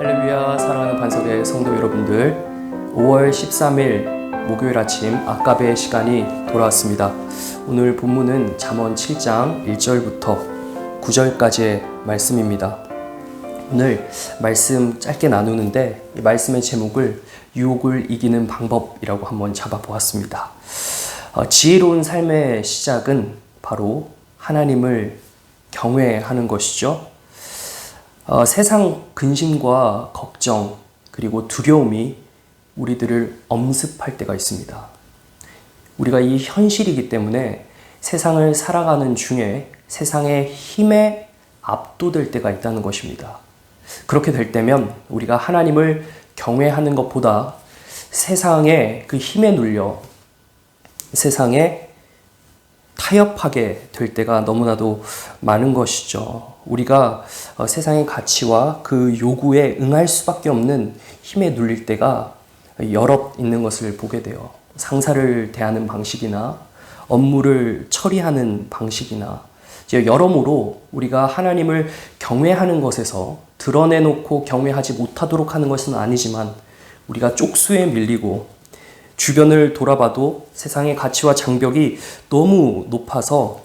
할렐루야. 사랑하는 반석의 성도 여러분들, 5월 13일 목요일 아침 아까베의 시간이 돌아왔습니다. 오늘 본문은 잠언 7장 1절부터 9절까지의 말씀입니다. 오늘 말씀 짧게 나누는데 이 말씀의 제목을 유혹을 이기는 방법이라고 한번 잡아보았습니다. 지혜로운 삶의 시작은 바로 하나님을 경외하는 것이죠. 세상 근심과 걱정 그리고 두려움이 우리들을 엄습할 때가 있습니다. 우리가 이 현실이기 때문에 세상을 살아가는 중에 세상의 힘에 압도될 때가 있다는 것입니다. 그렇게 될 때면 우리가 하나님을 경외하는 것보다 세상의 그 힘에 눌려 세상에 타협하게 될 때가 너무나도 많은 것이죠. 우리가 세상의 가치와 그 요구에 응할 수밖에 없는 힘에 눌릴 때가 여럿 있는 것을 보게 돼요. 상사를 대하는 방식이나 업무를 처리하는 방식이나 여러모로 우리가 하나님을 경외하는 것에서 드러내놓고 경외하지 못하도록 하는 것은 아니지만 우리가 쪽수에 밀리고 주변을 돌아봐도 세상의 가치와 장벽이 너무 높아서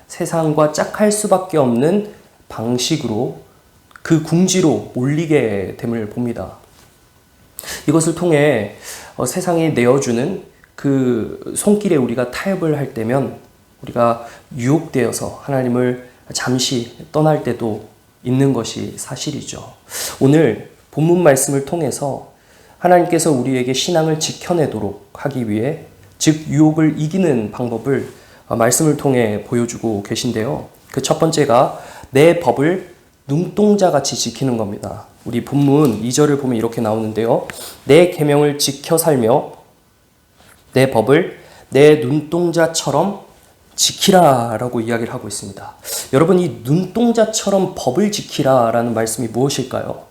세상과 짝할 수밖에 없는 방식으로 그 궁지로 몰리게 됨을 봅니다. 이것을 통해 세상에 내어주는 그 손길에 우리가 타협을 할 때면 우리가 유혹되어서 하나님을 잠시 떠날 때도 있는 것이 사실이죠. 오늘 본문 말씀을 통해서 하나님께서 우리에게 신앙을 지켜내도록 하기 위해 즉 유혹을 이기는 방법을 말씀을 통해 보여주고 계신데요. 그 첫 번째가 내 법을 눈동자같이 지키는 겁니다. 우리 본문 2절을 보면 이렇게 나오는데요. 내 계명을 지켜 살며 내 법을 내 눈동자처럼 지키라 라고 이야기를 하고 있습니다. 여러분, 이 눈동자처럼 법을 지키라 라는 말씀이 무엇일까요?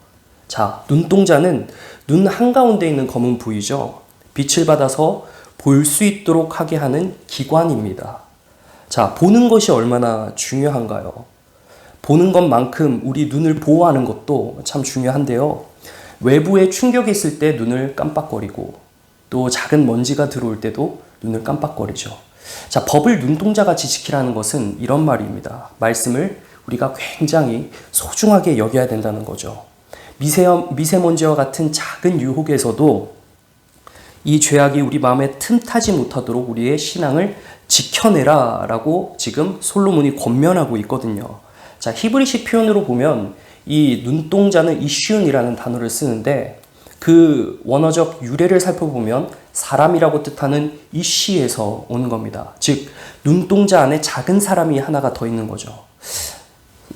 자, 눈동자는 눈 한가운데 있는 검은 부위죠. 빛을 받아서 볼 수 있도록 하게 하는 기관입니다. 자, 보는 것이 얼마나 중요한가요? 보는 것만큼 우리 눈을 보호하는 것도 참 중요한데요. 외부에 충격이 있을 때 눈을 깜빡거리고 또 작은 먼지가 들어올 때도 눈을 깜빡거리죠. 자, 법을 눈동자같이 지키라는 것은 이런 말입니다. 말씀을 우리가 굉장히 소중하게 여겨야 된다는 거죠. 미세먼지와 같은 작은 유혹에서도 이 죄악이 우리 마음에 틈타지 못하도록 우리의 신앙을 지켜내라 라고 지금 솔로몬이 권면하고 있거든요. 자, 히브리식 표현으로 보면 이 눈동자는 이슌이라는 단어를 쓰는데 그 원어적 유래를 살펴보면 사람이라고 뜻하는 이시에서 오는 겁니다. 즉 눈동자 안에 작은 사람이 하나가 더 있는 거죠.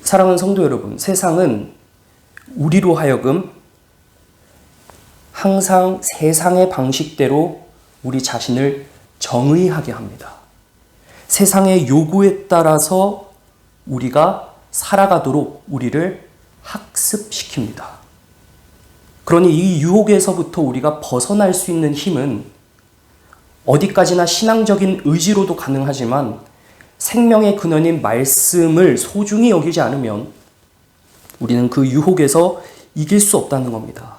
사랑하는 성도 여러분, 세상은 우리로 하여금 항상 세상의 방식대로 우리 자신을 정의하게 합니다. 세상의 요구에 따라서 우리가 살아가도록 우리를 학습시킵니다. 그러니 이 유혹에서부터 우리가 벗어날 수 있는 힘은 어디까지나 신앙적인 의지로도 가능하지만 생명의 근원인 말씀을 소중히 여기지 않으면 우리는 그 유혹에서 이길 수 없다는 겁니다.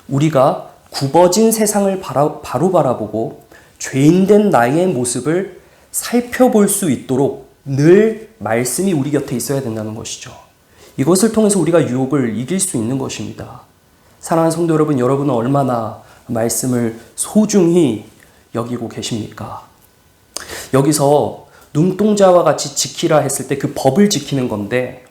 우리가 굽어진 세상을 바로 바라보고 죄인된 나의 모습을 살펴볼 수 있도록 늘 말씀이 우리 곁에 있어야 된다는 것이죠. 이것을 통해서 우리가 유혹을 이길 수 있는 것입니다. 사랑하는 성도 여러분, 여러분은 얼마나 말씀을 소중히 여기고 계십니까? 여기서 눈동자와 같이 지키라 했을 때 그 법을 지키는 건데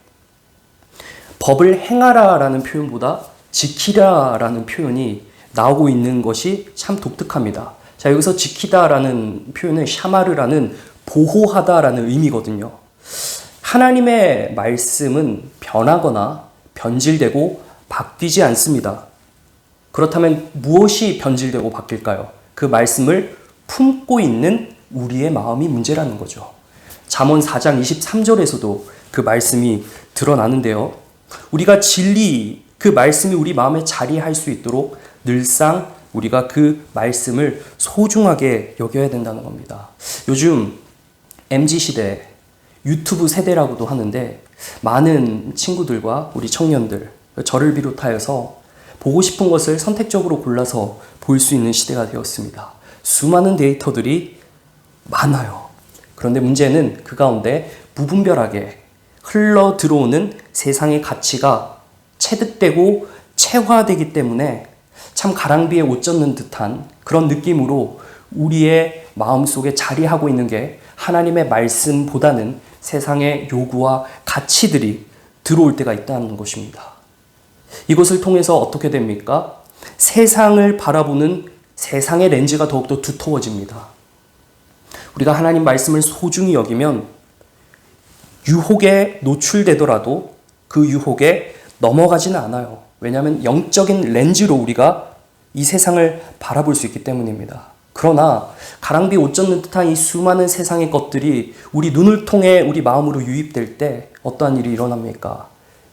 법을 행하라 라는 표현보다 지키라 라는 표현이 나오고 있는 것이 참 독특합니다. 자, 여기서 지키다 라는 표현은 샤마르라는 보호하다 라는 의미거든요. 하나님의 말씀은 변하거나 변질되고 바뀌지 않습니다. 그렇다면 무엇이 변질되고 바뀔까요? 그 말씀을 품고 있는 우리의 마음이 문제라는 거죠. 잠언 4장 23절에서도 그 말씀이 드러나는데요. 우리가 진리, 그 말씀이 우리 마음에 자리할 수 있도록 늘상 우리가 그 말씀을 소중하게 여겨야 된다는 겁니다. 요즘 MZ시대, 유튜브 세대라고도 하는데 많은 친구들과 우리 청년들, 저를 비롯하여서 보고 싶은 것을 선택적으로 골라서 볼 수 있는 시대가 되었습니다. 수많은 데이터들이 많아요. 그런데 문제는 그 가운데 무분별하게 흘러 들어오는 세상의 가치가 체득되고 체화되기 때문에 참 가랑비에 옷 젖는 듯한 그런 느낌으로 우리의 마음속에 자리하고 있는 게 하나님의 말씀보다는 세상의 요구와 가치들이 들어올 때가 있다는 것입니다. 이것을 통해서 어떻게 됩니까? 세상을 바라보는 세상의 렌즈가 더욱더 두터워집니다. 우리가 하나님 말씀을 소중히 여기면 유혹에 노출되더라도 그 유혹에 넘어가지는 않아요. 왜냐하면 영적인 렌즈로 우리가 이 세상을 바라볼 수 있기 때문입니다. 그러나 가랑비 옷 젖는 듯한 이 수많은 세상의 것들이 우리 눈을 통해 우리 마음으로 유입될 때 어떠한 일이 일어납니까?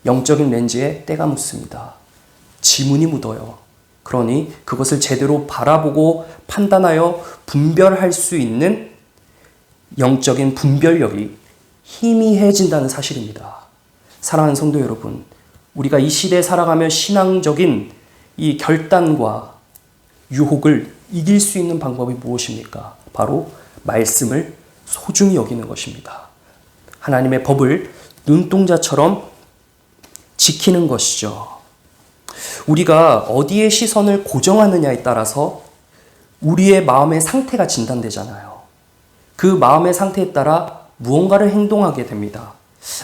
영적인 렌즈에 때가 묻습니다. 지문이 묻어요. 그러니 그것을 제대로 바라보고 판단하여 분별할 수 있는 영적인 분별력이 희미해진다는 사실입니다. 사랑하는 성도 여러분, 우리가 이 시대에 살아가며 신앙적인 이 결단과 유혹을 이길 수 있는 방법이 무엇입니까? 바로 말씀을 소중히 여기는 것입니다. 하나님의 법을 눈동자처럼 지키는 것이죠. 우리가 어디에 시선을 고정하느냐에 따라서 우리의 마음의 상태가 진단되잖아요. 그 마음의 상태에 따라 무언가를 행동하게 됩니다.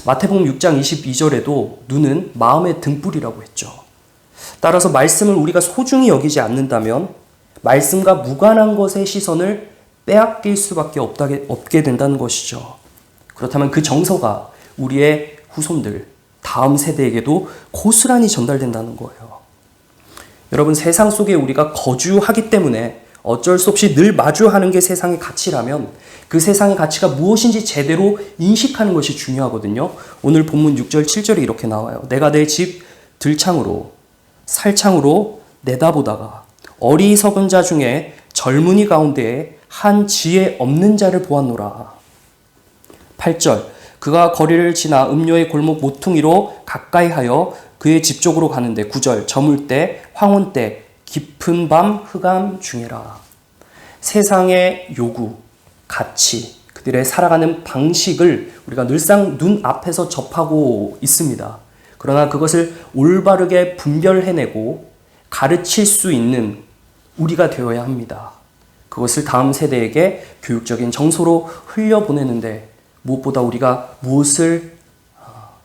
마태복음 6장 22절에도 눈은 마음의 등불이라고 했죠. 따라서 말씀을 우리가 소중히 여기지 않는다면 말씀과 무관한 것의 시선을 빼앗길 수밖에 없게 된다는 것이죠. 그렇다면 그 정서가 우리의 후손들, 다음 세대에게도 고스란히 전달된다는 거예요. 여러분, 세상 속에 우리가 거주하기 때문에 어쩔 수 없이 늘 마주하는 게 세상의 가치라면 그 세상의 가치가 무엇인지 제대로 인식하는 것이 중요하거든요. 오늘 본문 6절 7절에 이렇게 나와요. 내가 내 집 들창으로 살창으로 내다보다가 어리석은 자 중에 젊은이 가운데에 한 지혜 없는 자를 보았노라. 8절 그가 거리를 지나 음료의 골목 모퉁이로 가까이 하여 그의 집 쪽으로 가는데 9절 저물 때 황혼 때 깊은 밤 흑암 중에라. 세상의 요구, 가치, 그들의 살아가는 방식을 우리가 늘상 눈앞에서 접하고 있습니다. 그러나 그것을 올바르게 분별해내고 가르칠 수 있는 우리가 되어야 합니다. 그것을 다음 세대에게 교육적인 정서로 흘려보내는데 무엇보다 우리가 무엇을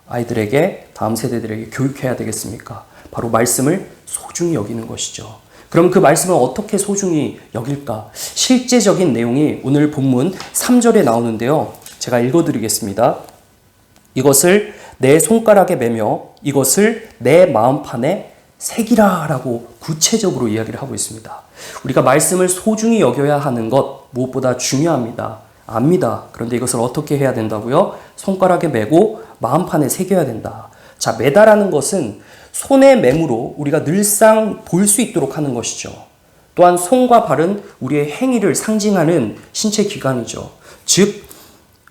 아이들에게, 다음 세대들에게 교육해야 되겠습니까? 바로 말씀을 소중히 여기는 것이죠. 그럼 그 말씀을 어떻게 소중히 여길까? 실제적인 내용이 오늘 본문 3절에 나오는데요. 제가 읽어드리겠습니다. 이것을 내 손가락에 매며 이것을 내 마음판에 새기라 라고 구체적으로 이야기를 하고 있습니다. 우리가 말씀을 소중히 여겨야 하는 것 무엇보다 중요합니다. 압니다. 그런데 이것을 어떻게 해야 된다고요? 손가락에 매고 마음판에 새겨야 된다. 자, 매다라는 것은 손의 매무로 우리가 늘상 볼 수 있도록 하는 것이죠. 또한 손과 발은 우리의 행위를 상징하는 신체 기관이죠. 즉,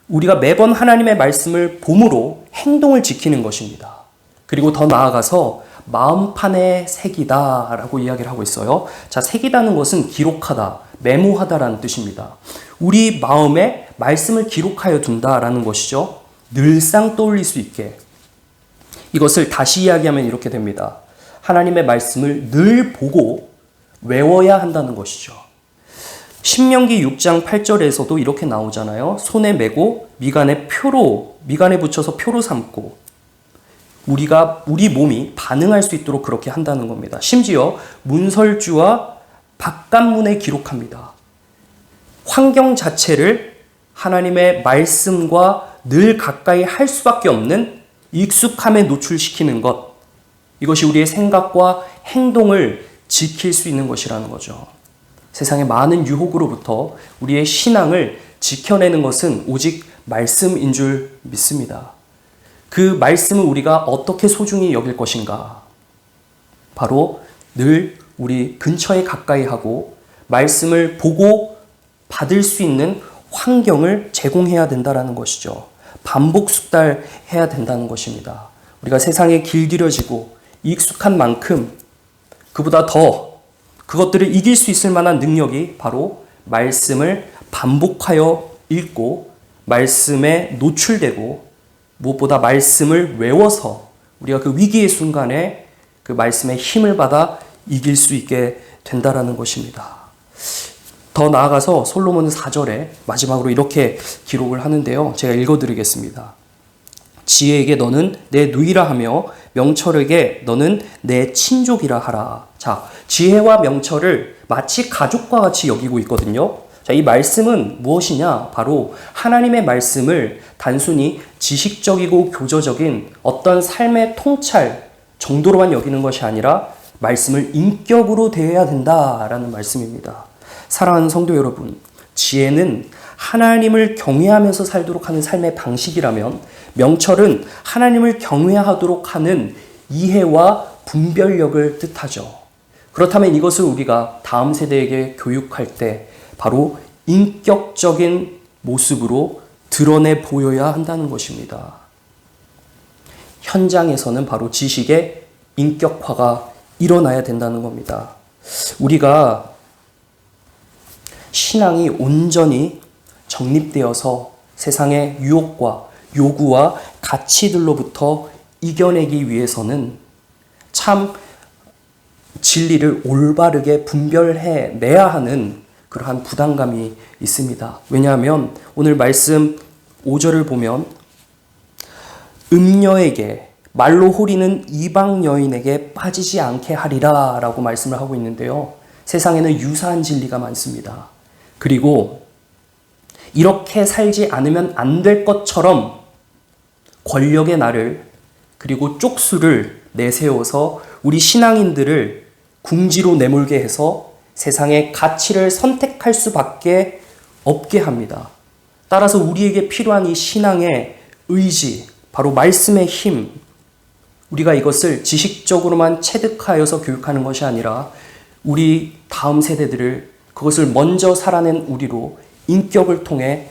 우리가 매번 하나님의 말씀을 봄으로 행동을 지키는 것입니다. 그리고 더 나아가서 마음판에 새기다 라고 이야기를 하고 있어요. 자, 새기다는 것은 기록하다, 메모하다라는 뜻입니다. 우리 마음에 말씀을 기록하여 둔다라는 것이죠. 늘상 떠올릴 수 있게. 이것을 다시 이야기하면 이렇게 됩니다. 하나님의 말씀을 늘 보고 외워야 한다는 것이죠. 신명기 6장 8절에서도 이렇게 나오잖아요. 손에 메고 미간에 붙여서 표로 삼고 우리 몸이 반응할 수 있도록 그렇게 한다는 겁니다. 심지어 문설주와 바깥문에 기록합니다. 환경 자체를 하나님의 말씀과 늘 가까이 할 수밖에 없는 익숙함에 노출시키는 것, 이것이 우리의 생각과 행동을 지킬 수 있는 것이라는 거죠. 세상의 많은 유혹으로부터 우리의 신앙을 지켜내는 것은 오직 말씀인 줄 믿습니다. 그 말씀을 우리가 어떻게 소중히 여길 것인가? 바로 늘 우리 근처에 가까이 하고 말씀을 보고 받을 수 있는 환경을 제공해야 된다는 것이죠. 반복 숙달해야 된다는 것입니다. 우리가 세상에 길들여지고 익숙한 만큼 그보다 더 그것들을 이길 수 있을 만한 능력이 바로 말씀을 반복하여 읽고 말씀에 노출되고 무엇보다 말씀을 외워서 우리가 그 위기의 순간에 그 말씀의 힘을 받아 이길 수 있게 된다라는 것입니다. 더 나아가서 솔로몬은 4절에 마지막으로 이렇게 기록을 하는데요. 제가 읽어드리겠습니다. 지혜에게 너는 내 누이라 하며 명철에게 너는 내 친족이라 하라. 자, 지혜와 명철을 마치 가족과 같이 여기고 있거든요. 자, 이 말씀은 무엇이냐? 바로 하나님의 말씀을 단순히 지식적이고 교조적인 어떤 삶의 통찰 정도로만 여기는 것이 아니라 말씀을 인격으로 대해야 된다라는 말씀입니다. 사랑하는 성도 여러분, 지혜는 하나님을 경외하면서 살도록 하는 삶의 방식이라면 명철은 하나님을 경외하도록 하는 이해와 분별력을 뜻하죠. 그렇다면 이것을 우리가 다음 세대에게 교육할 때 바로 인격적인 모습으로 드러내 보여야 한다는 것입니다. 현장에서는 바로 지식의 인격화가 일어나야 된다는 겁니다. 우리가 신앙이 온전히 정립되어서 세상의 유혹과 요구와 가치들로부터 이겨내기 위해서는 참 진리를 올바르게 분별해내야 하는 그러한 부담감이 있습니다. 왜냐하면 오늘 말씀 5절을 보면 음녀에게 말로 호리는 이방 여인에게 빠지지 않게 하리라 라고 말씀을 하고 있는데요. 세상에는 유사한 진리가 많습니다. 그리고 이렇게 살지 않으면 안 될 것처럼 권력의 날을 그리고 쪽수를 내세워서 우리 신앙인들을 궁지로 내몰게 해서 세상의 가치를 선택할 수밖에 없게 합니다. 따라서 우리에게 필요한 이 신앙의 의지, 바로 말씀의 힘, 우리가 이것을 지식적으로만 체득하여서 교육하는 것이 아니라 우리 다음 세대들을 그것을 먼저 살아낸 우리로 인격을 통해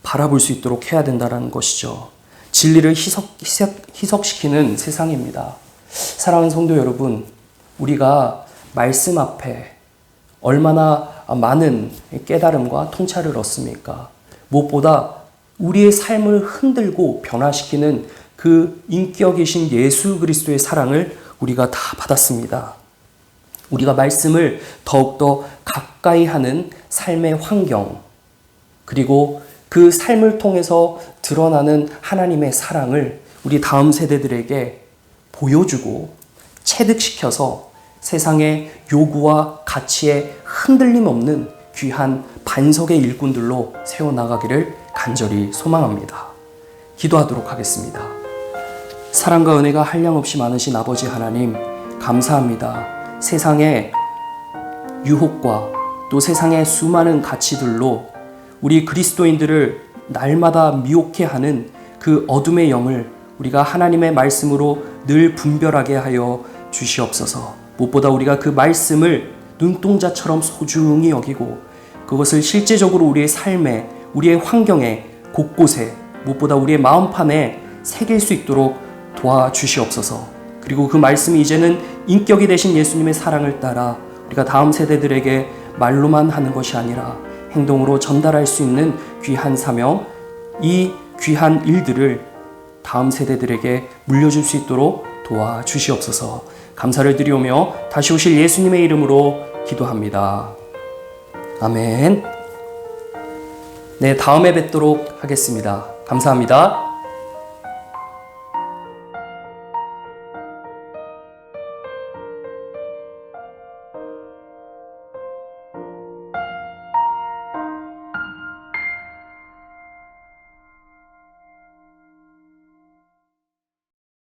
바라볼 수 있도록 해야 된다는 것이죠. 진리를 희석시키는 세상입니다. 사랑하는 성도 여러분, 우리가 말씀 앞에 얼마나 많은 깨달음과 통찰을 얻습니까? 무엇보다 우리의 삶을 흔들고 변화시키는 그 인격이신 예수 그리스도의 사랑을 우리가 다 받았습니다. 우리가 말씀을 더욱더 가까이 하는 삶의 환경, 그리고 그 삶을 통해서 드러나는 하나님의 사랑을 우리 다음 세대들에게 보여주고 체득시켜서 세상의 요구와 가치에 흔들림 없는 귀한 반석의 일꾼들로 세워나가기를 간절히 소망합니다. 기도하도록 하겠습니다. 사랑과 은혜가 한량없이 많으신 아버지 하나님, 감사합니다. 세상의 유혹과 또 세상의 수많은 가치들로 우리 그리스도인들을 날마다 미혹해 하는 그 어둠의 영을 우리가 하나님의 말씀으로 늘 분별하게 하여 주시옵소서. 무엇보다 우리가 그 말씀을 눈동자처럼 소중히 여기고 그것을 실제적으로 우리의 삶에, 우리의 환경에, 곳곳에, 무엇보다 우리의 마음판에 새길 수 있도록 도와주시옵소서. 그리고 그 말씀이 이제는 인격이 되신 예수님의 사랑을 따라 우리가 다음 세대들에게 말로만 하는 것이 아니라 행동으로 전달할 수 있는 귀한 사명, 이 귀한 일들을 다음 세대들에게 물려줄 수 있도록 도와주시옵소서. 감사를 드리오며 다시 오실 예수님의 이름으로 기도합니다. 아멘. 네, 다음에 뵙도록 하겠습니다. 감사합니다.